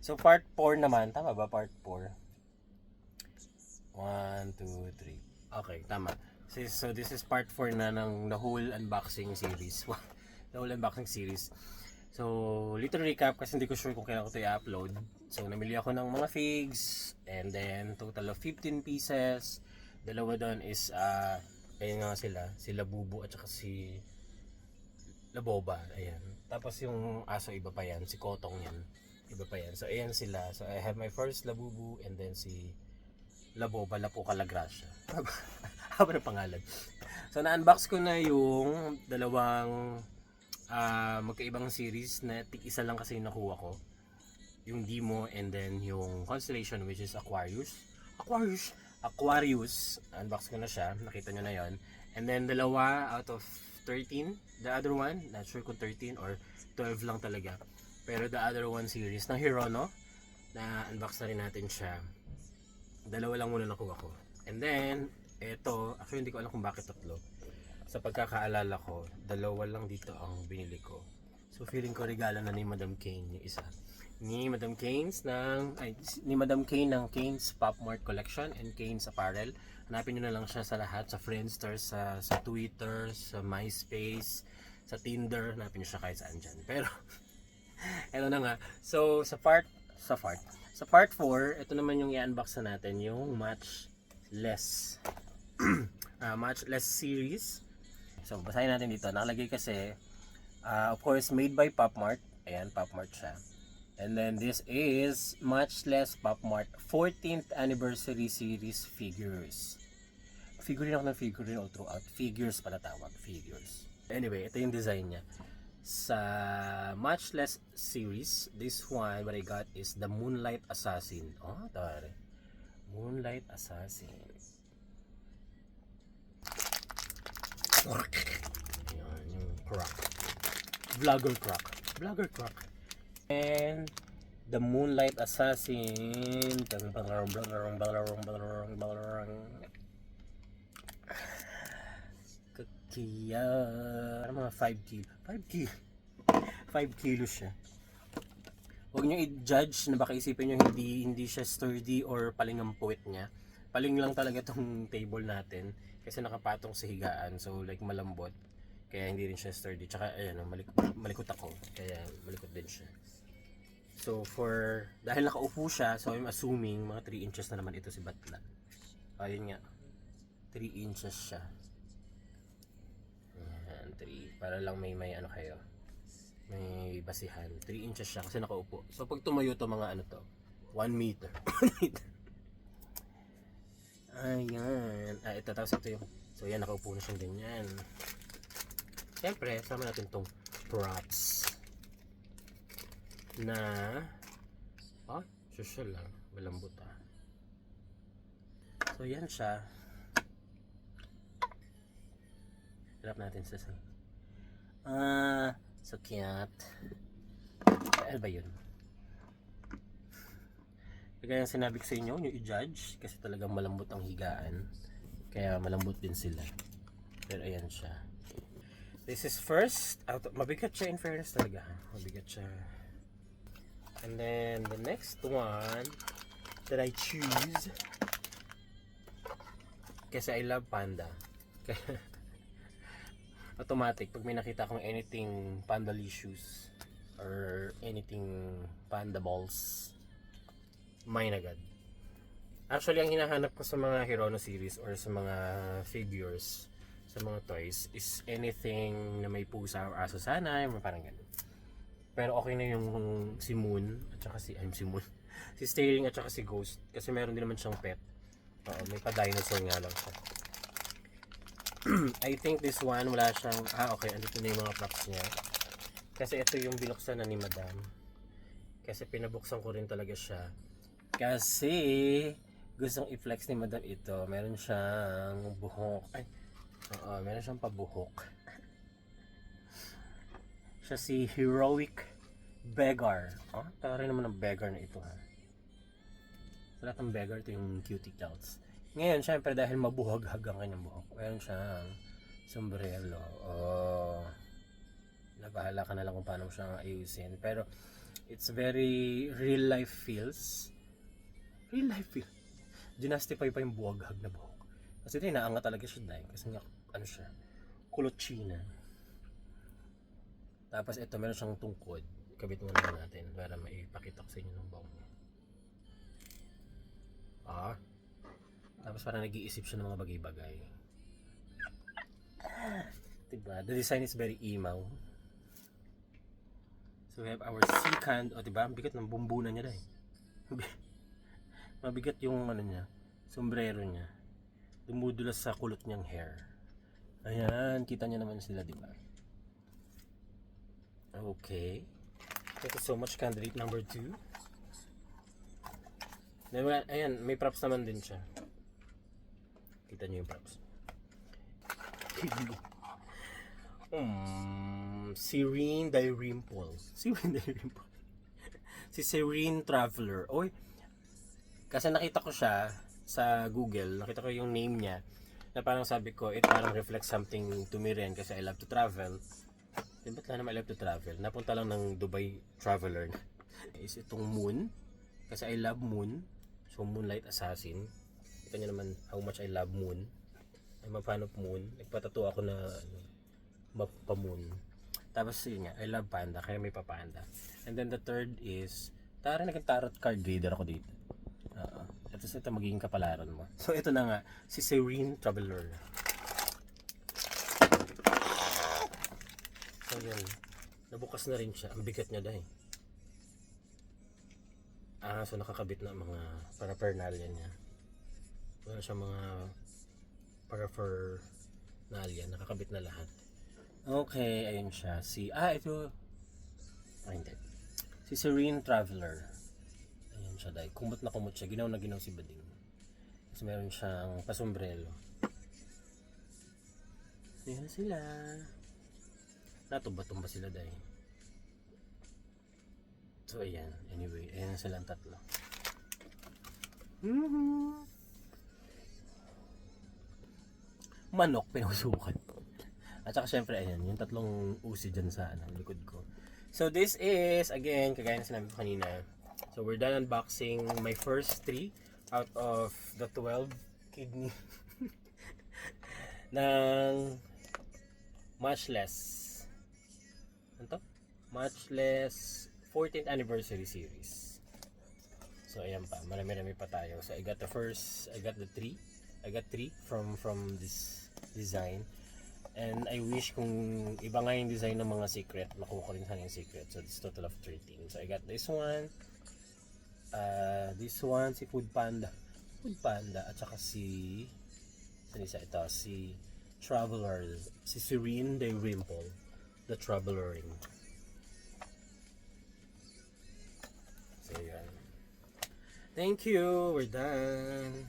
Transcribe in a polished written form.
So part 4 naman, tama ba part 4? 1, 2, 3. Okay, tama. So this is part 4 na ng the whole unboxing series. The whole unboxing series. So, little recap kasi hindi ko sure kung kailan ko ito i-upload. So, namili ako ng mga figs and then total of 15 pieces. Dalawa doon is ayun nga sila Bubu at saka si Laboba, ayan. Tapos yung aso iba pa yan, si Kotong yan. Iba pa yan. So, ayan sila. So, I have my first Labubu and then si Laboba, Lapu Calagracia. Haba ng pangalan. So, na-unbox ko na yung dalawang magkaibang series na tig-isa lang kasi yung nakuha ko. Yung Demo and then yung Constellation, which is Aquarius. Unbox ko na siya. Nakita nyo na yon. And then dalawa out of 13. The other one, not sure kung 13 or 12 lang talaga. Pero the other one series ng Hirono, na unbox na rin natin siya. Dalawa lang muna nakuha ko. And then, eto, actually hindi ko alam kung bakit tatlo. Sa pagkakaalala ko, dalawa lang dito ang binili ko. So feeling ko regalo na ni Madam Kane yung isa. Ni Madam Kane ng Kane's Pop Mart Collection and Kane's Apparel. Hanapin nyo na lang siya sa lahat, sa Friendster, sa Twitter, sa MySpace, sa Tinder. Hanapin nyo siya kahit saan dyan. Pero, eto na nga. So, sa part 4, ito naman yung i-unbox na natin, yung Matchless. Matchless series. So, basahin natin dito. Nakalagay kasi, of course, made by Pop Mart. Ayan, Pop Mart siya. And then, this is Matchless Pop Mart 14th Anniversary Series Figures. Figurine ako ng figurine all throughout. Figures pala tawag. Figures. Anyway, ito yung design niya. Sa Matchless series, this one, what I got is the Moonlight Assassin. Oh, tawari. Moonlight Assassin. Ayan, yung croc. Vlogger croc. And the Moonlight Assassin. Kaya, ano mga 5 kilo. 5 kilo siya. Huwag nyo i-judge na baka isipin nyo hindi siya sturdy or paling ang puwet niya. Paling lang talaga tong table natin kasi nakapatong sa higaan, so like malambot, kaya hindi rin siya sturdy. Tsaka ayan, malikot ako, kaya malikot din siya. So dahil nakaupo siya, so I'm assuming mga 3 inches na naman ito si Batla. Ayun nga, 3 inches siya. Ayan, 3, para lang may ano kayo, may basihan. 3 inches siya kasi nakaupo. So pag tumayo to, mga ano to, 1 meter. 1 meter. Ayan. Ito, tapos ito yung, so yan, nakaupo na siyang ganyan. Siyempre, sama natin tong props na social lang, malambot So yan siya. Hirap natin sa so cute. Ano ba yun? Kaya yung sinabi ko sa inyo, yung i-judge kasi talagang malambot ang higaan, kaya malambot din sila. Pero ayan siya. This is first mabigat siya, in fairness talaga, mabigat siya. And then the next one that I choose, kasi I love panda, automatic pag may nakita akong anything pandalicious or anything panda balls, mine agad. Actually, ang hinahanap ko sa mga Hirono series or sa mga figures, sa mga toys, is anything na may pusa or aso sana, yung parang ganun. Pero okay na yung si Moon at saka si Moon. Si Staring at saka si Ghost, kasi meron din naman siyang pet. May pa-dinosaur nga lang siya. I think this one wala siyang okay, andito na yung mga props niya. Kasi ito yung binuksan na ni Madam. Kasi pinabuksan ko rin talaga siya. Kasi gustong i-flex ni Madam ito. Meron siyang buhok. Meron siyang pabuhok. Siya si Heroic Beggar. Tara rin naman ng beggar na ito, ha. Sa lahat ng beggar, ito yung cutie clouds. Ngayon, syempre dahil mabuhag-hag ang kanyang buhok, meron siyang sombrero. Bahala ka na lang kung paano mo siyang ayusin. Pero It's very real life feels. Real life feel. Ginastify pa yung buwaghag na buhok. Kasi ito, inaangat talaga siya dahil. Kasi nga, ano siya, kulotsina. Tapos ito, meron siyang tungkod. Kabit muna natin para maipakita ko sa inyo ng bawang niya. Tapos parang nag-iisip siya ng mga bagay-bagay. Diba? The design is very emaw. So we have our secant. O diba? Ang bigat ng bumbunan niya dahil. Mabigat yung ano niya, sombrero niya. Dumudulas sa kulot niyang hair. Ayan, kita niyo naman sila, diba? Okay. Thank you so much, candidate number 2. Diba, ayan, may props naman din siya. Kita niyo yung props. Serene Dalrymple. Serene Dalrymple. Si Serene Traveler. Oy, kasi nakita ko siya sa Google, nakita ko yung name niya, na parang sabi ko, it parang reflects something to me rin kasi I love to travel. Ba't lang naman I love to travel? Napunta lang ng Dubai Traveler is itong moon, kasi I love moon. So Moonlight Assassin. Kita niyo naman how much I love moon. I'm a fan of moon. Nagpatato ako na map pa moon. Tapos yun nga, I love panda, kaya may papanda. And then the third is, naging tarot card reader ako dito. Ito magiging kapalaran mo. So ito na nga, si Serene Traveler. So yan, nabukas na rin siya. Ang bigat niya dahil. So nakakabit na mga paraphernalia niya. Wala siya mga paraphernalia, nakakabit na lahat. Okay, ayun siya. Ito. Hindi. Si Serene Traveler. Ayan siya dahil. Kumot na kumot siya. Ginaw na ginaw si Bading. Kasi meron siyang pasombrelo. Ayan sila. Natumba-tumba sila dahil. So ayan. Anyway, ayan silang tatlo. Manok, pinusukan. At saka syempre, ayan, yung tatlong usi dyan sa likod ko. So this is, again, kagaya na sinabi ko kanina. So we're done unboxing my first 3 out of the 12 kidney ng Matchless. Ano to? Matchless 14th anniversary series. So ayan pa, marami-rami pa tayo. So I got the 3 from this design. And I wish kung iba nga yung design ng mga secret, makuha ko rin sana yung secret. So this total of 13. So I got this one, si Food Panda, at saka si Traveler, si Serene Dalrymple, the Traveler ring. So yan. Thank you, we're done.